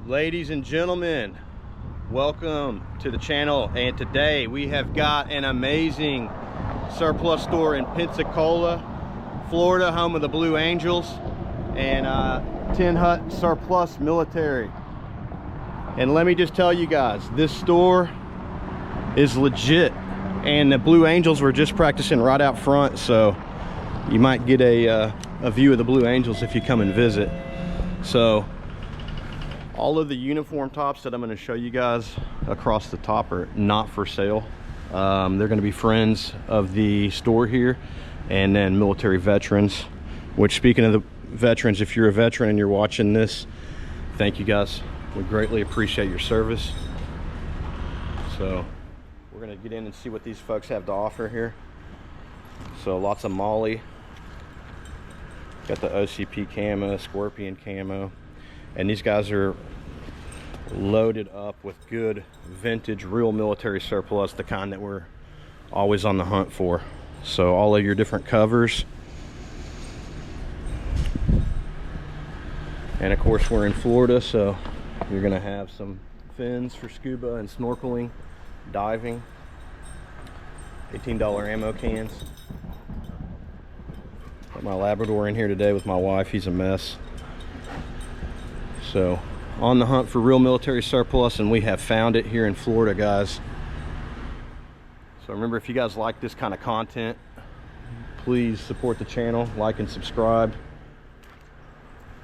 Ladies and gentlemen, welcome to the channel, and today we have got an amazing surplus store in Pensacola, Florida, home of the Blue Angels, and Tin Hut Surplus Military. And let me just tell you guys, this store is legit, and the Blue Angels were just practicing right out front, so you might get a view of the Blue Angels if you come and visit. So all of the uniform tops that I'm going to show you guys across the top are not for sale. They're going to be friends of the store here, and then military veterans, which, speaking of the veterans, if you're a veteran and you're watching this, thank you guys. We greatly appreciate your service. So we're going to get in and see what these folks have to offer here. So lots of Molly. Got the OCP camo, Scorpion camo. And these guys are loaded up with good vintage real military surplus, the kind that we're always on the hunt for. So all of your different covers, and of course we're in Florida, so you're gonna have some fins for scuba and snorkeling, diving. $18 ammo cans. Got my Labrador in here today with my wife. He's a mess. So on the hunt for real military surplus, and we have found it here in Florida, guys. So remember, if you guys like this kind of content, please support the channel, like and subscribe.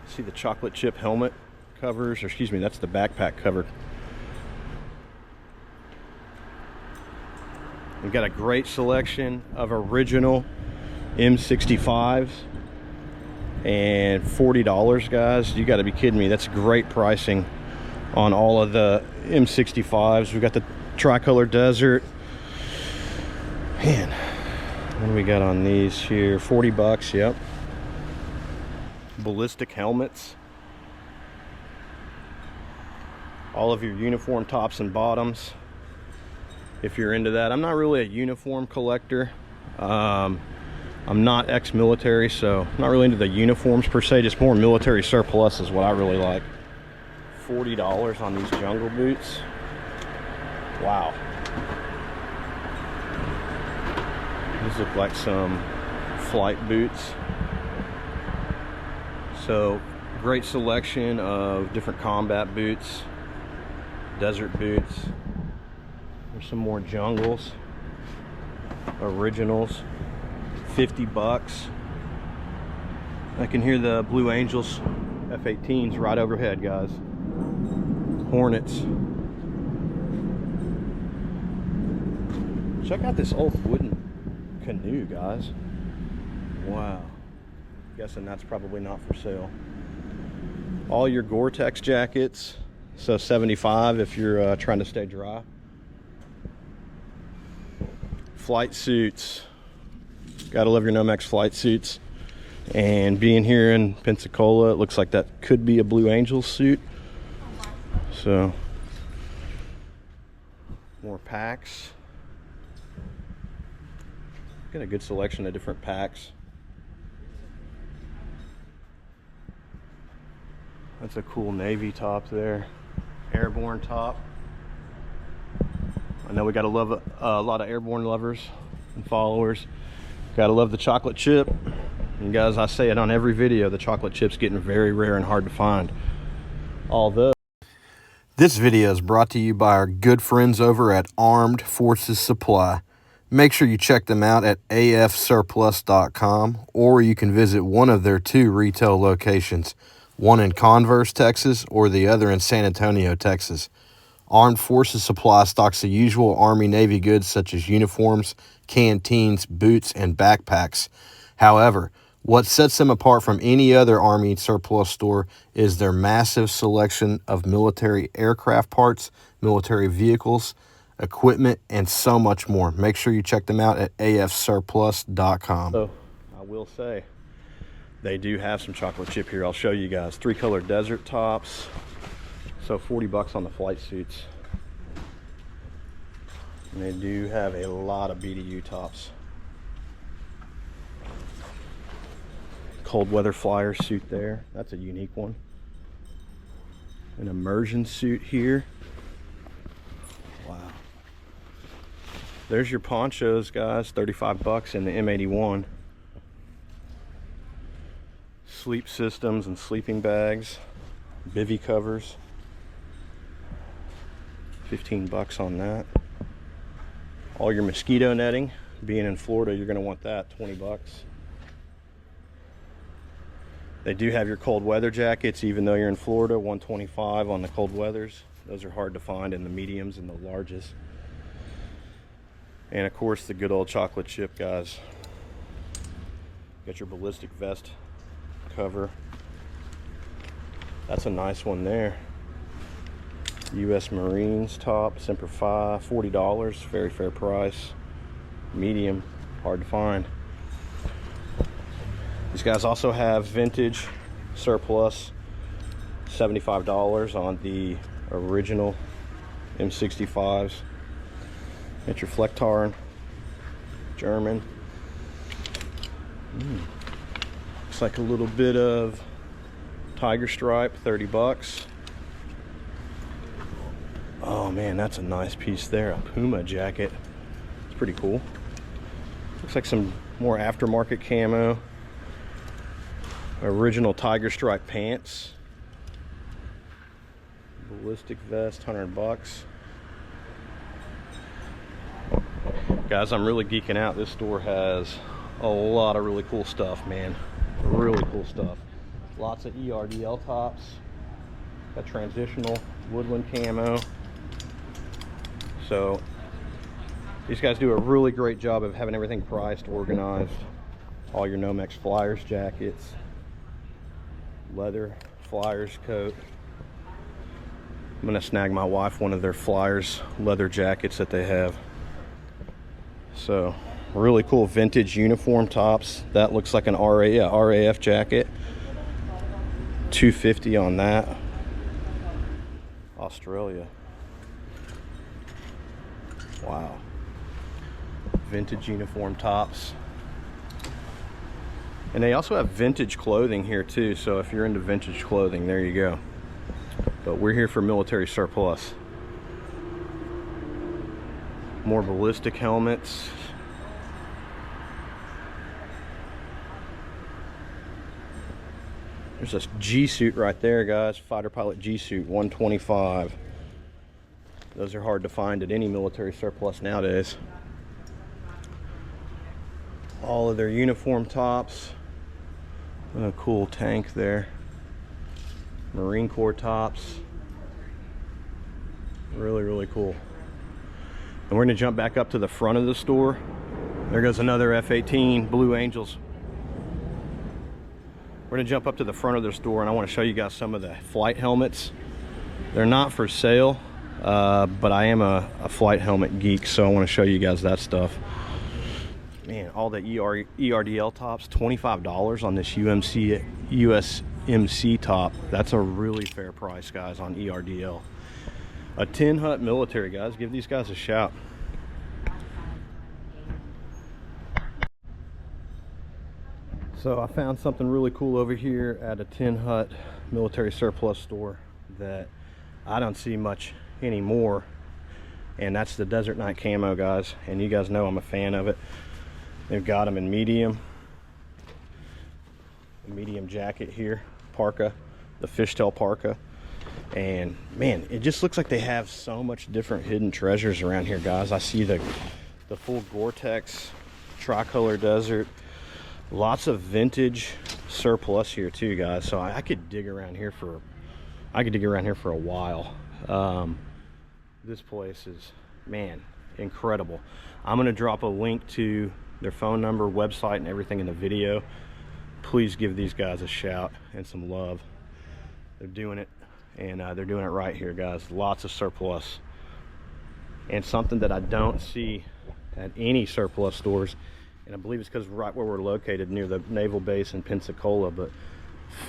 See the chocolate chip helmet covers, or excuse me, that's the backpack cover. We've got a great selection of original M65s. And $40, guys. You got to be kidding me. That's great pricing on all of the M65s. We got the tricolor desert. Man, what do we got on these here? 40 bucks. Yep. Ballistic helmets. All of your uniform tops and bottoms, if you're into that. I'm not really a uniform collector. I'm not ex-military, so I'm not really into the uniforms per se, just more military surplus is what I really like. $40 on these jungle boots. Wow. These look like some flight boots. So great selection of different combat boots, desert boots. There's some more jungles, originals. 50 bucks. I can hear the Blue Angels F-18s right overhead, guys. Hornets. Check out this old wooden canoe, guys. Wow. Guessing that's probably not for sale. All your Gore-Tex jackets, so $75 if you're trying to stay dry. Flight suits. Gotta love your Nomex flight suits. And being here in Pensacola, it looks like that could be a Blue Angels suit. So more packs. Got a good selection of different packs. That's a cool navy top there. Airborne top. I know we gotta love a lot of airborne lovers and followers. Gotta love the chocolate chip. And guys, I say it on every video, the chocolate chip's getting very rare and hard to find. Although this video is brought to you by our good friends over at Armed Forces Supply. Make sure you check them out at afsurplus.com, or you can visit one of their 2 retail locations, one in Converse, Texas, or the other in San Antonio, Texas. Armed Forces Supply stocks the usual Army Navy goods such as uniforms, canteens, boots, and backpacks. However, what sets them apart from any other Army surplus store is their massive selection of military aircraft parts, military vehicles, equipment, and so much more. Make sure you check them out at afsurplus.com. So I will say, they do have some chocolate chip here. I'll show you guys. 3-color desert tops. So 40 bucks on the flight suits. And they do have a lot of BDU tops. Cold weather flyer suit there. That's a unique one. An immersion suit here. Wow. There's your ponchos, guys. 35 bucks in the M81. Sleep systems and sleeping bags. Bivy covers. 15 bucks on that. All your mosquito netting. Being in Florida, you're going to want that. 20 bucks. They do have your cold weather jackets, even though you're in Florida. 125 on the cold weathers. Those are hard to find in the mediums and the larges. And of course, the good old chocolate chip, guys. Got your ballistic vest cover. That's a nice one there. U.S. Marines top, Semper Fi, $40. Very fair price. Medium, hard to find. These guys also have vintage surplus, $75 on the original M65s. Get your Flecktarn, German. Looks like a little bit of tiger stripe, 30 bucks. Oh man, that's a nice piece there, a Puma jacket. It's pretty cool. Looks like some more aftermarket camo. Original tiger stripe pants. Ballistic vest, 100 bucks. Guys, I'm really geeking out. This store has a lot of really cool stuff, man. Really cool stuff. Lots of ERDL tops. Got transitional woodland camo. So these guys do a really great job of having everything priced, organized. All your Nomex Flyers jackets, leather Flyers coat. I'm gonna snag my wife one of their Flyers leather jackets that they have. So really cool vintage uniform tops. That looks like an RAF jacket. $250 on that. Australia. Wow. Vintage uniform tops. And they also have vintage clothing here too, so if you're into vintage clothing, there you go. But we're here for military surplus. More ballistic helmets. There's a G suit right there, guys. Fighter pilot G suit, 125. Those are hard to find at any military surplus nowadays. All of their uniform tops. A cool tank there. Marine Corps tops. Really, really cool. And we're gonna jump back up to the front of the store. There goes another F-18 Blue Angels. We're gonna jump up to the front of the store and I wanna show you guys some of the flight helmets. They're not for sale, but I am a flight helmet geek, so I wanna show you guys that stuff. Man, all the ERDL tops, $25 on this USMC top. That's a really fair price, guys, on ERDL. A Tin Hut military, guys. Give these guys a shout. So I found something really cool over here at a Tin Hut military surplus store that I don't see much anymore, and that's the Desert Night camo, guys. And you guys know I'm a fan of it. They've got them in medium. A medium jacket here, parka, the fishtail parka. And man, it just looks like they have so much different hidden treasures around here, guys. I see the full Gore-Tex tricolor desert. Lots of vintage surplus here too, guys. So I could dig around here for a while. This place is, man, incredible. I'm gonna drop a link to their phone number, website, and everything in the video. Please give these guys a shout and some love. They're doing it, and they're doing it right here, guys. Lots of surplus, and something that I don't see at any surplus stores, and I believe it's because right where we're located, near the naval base in Pensacola, but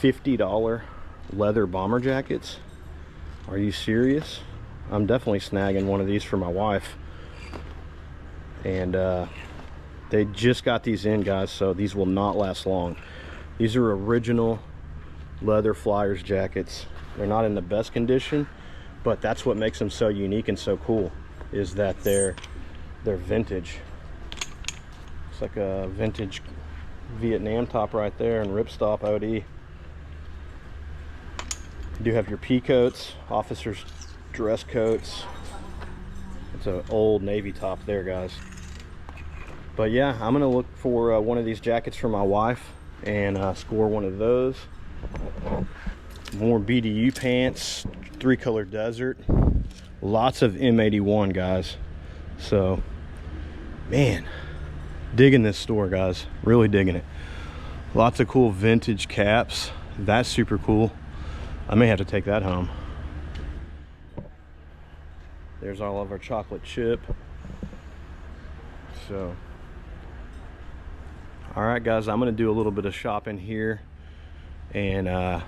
$50 leather bomber jackets. Are you serious? I'm definitely snagging one of these for my wife. And they just got these in, guys, so these will not last long. These are original leather Flyers jackets. They're not in the best condition, but that's what makes them so unique and so cool, is that they're vintage. It's like a vintage Vietnam top right there, and ripstop OD. You do have your pea coats, officers dress coats. It's an old Navy top there, guys. But yeah, I'm gonna look for one of these jackets for my wife and score one of those. More BDU pants, 3-color desert, lots of M81, guys. So man, digging this store, guys, really digging it. Lots of cool vintage caps. That's super cool. I may have to take that home. There's all of our chocolate chip. So all right, guys, I'm gonna do a little bit of shopping here, and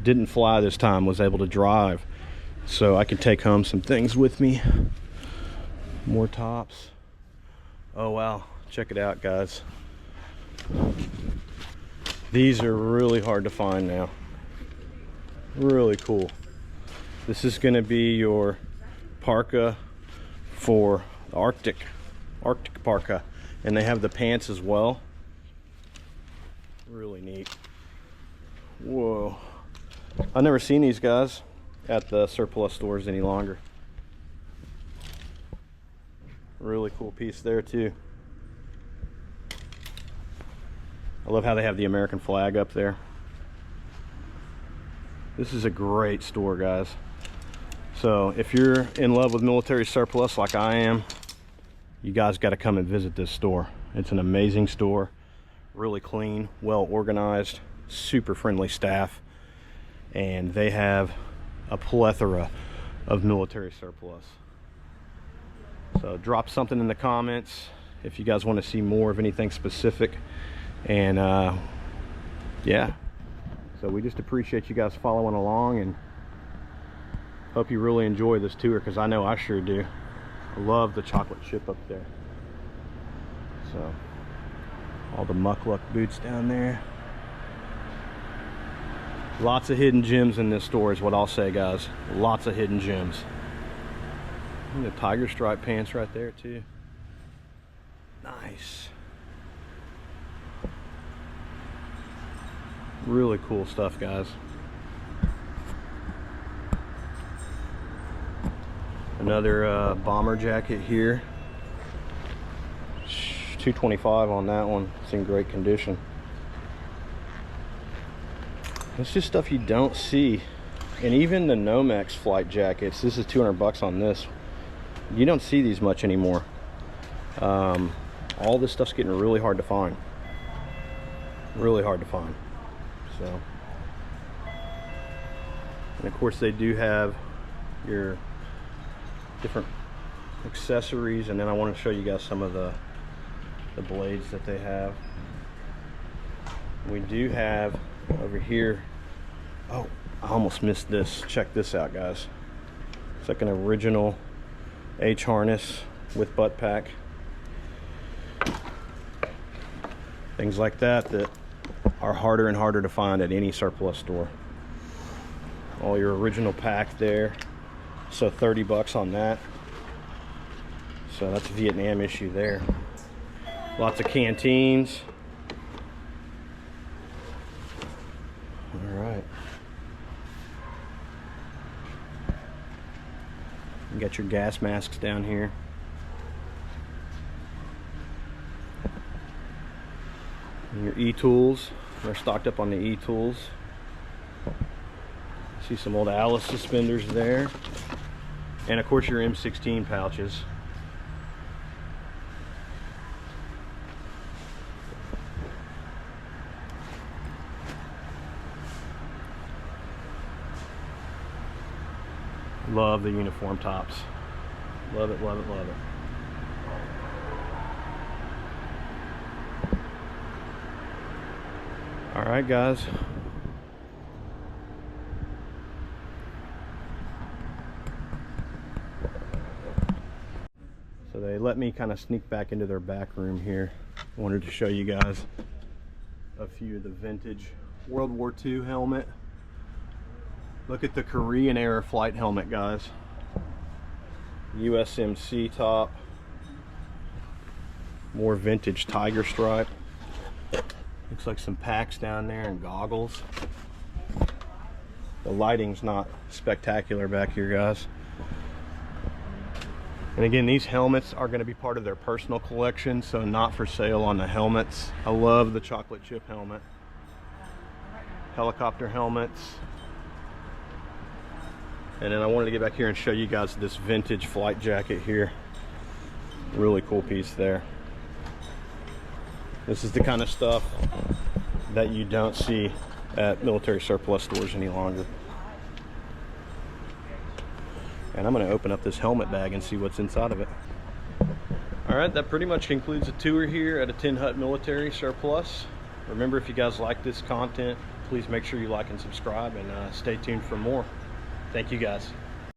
didn't fly this time, was able to drive, so I can take home some things with me. More tops. Oh wow, check it out, guys. These are really hard to find now. Really cool. This is gonna be your parka for the Arctic parka, and they have the pants as well. Really neat. Whoa, I've never seen these guys at the surplus stores any longer. Really cool piece there too. I love how they have the American flag up there. This is a great store, guys. So if you're in love with military surplus like I am, you guys got to come and visit this store. It's an amazing store. Really clean, well organized, super friendly staff, and they have a plethora of military surplus. So drop something in the comments if you guys want to see more of anything specific. And yeah, so we just appreciate you guys following along, and hope you really enjoy this tour, because I know I sure do. I love the chocolate chip up there. So all the muckluck boots down there. Lots of hidden gems in this store is what I'll say, guys. Lots of hidden gems. And the tiger stripe pants right there too. Nice. Really cool stuff, guys. Another bomber jacket here. $225 on that one. It's in great condition. It's just stuff you don't see. And even the Nomex flight jackets, this is $200 on this. You don't see these much anymore. All this stuff's getting really hard to find. Really hard to find. So, and of course they do have your different accessories, and then I want to show you guys some of the blades that they have. We do have over here, oh, I almost missed this. Check this out, guys. It's like an original H harness with butt pack. Things like that that are harder and harder to find at any surplus store. All your original pack there. So $30 on that. So that's a Vietnam issue there. Lots of canteens. All right. You got your gas masks down here. And your e-tools. They're stocked up on the e-tools. See some old Alice suspenders there. And of course your M16 pouches. Love the uniform tops. Love it, love it, love it. All right, guys. So they let me kind of sneak back into their back room here. I wanted to show you guys a few of the vintage World War II helmet. Look at the Korean era flight helmet, guys. USMC top. More vintage tiger stripe. Looks like some packs down there and goggles. The lighting's not spectacular back here, guys. And again, these helmets are going to be part of their personal collection, so not for sale on the helmets. I love the chocolate chip helmet. Helicopter helmets. And then I wanted to get back here and show you guys this vintage flight jacket here. Really cool piece there. This is the kind of stuff that you don't see at military surplus stores any longer. And I'm going to open up this helmet bag and see what's inside of it. Alright, that pretty much concludes the tour here at a Tin Hut Military Surplus. Remember, if you guys like this content, please make sure you like and subscribe, and stay tuned for more. Thank you, guys.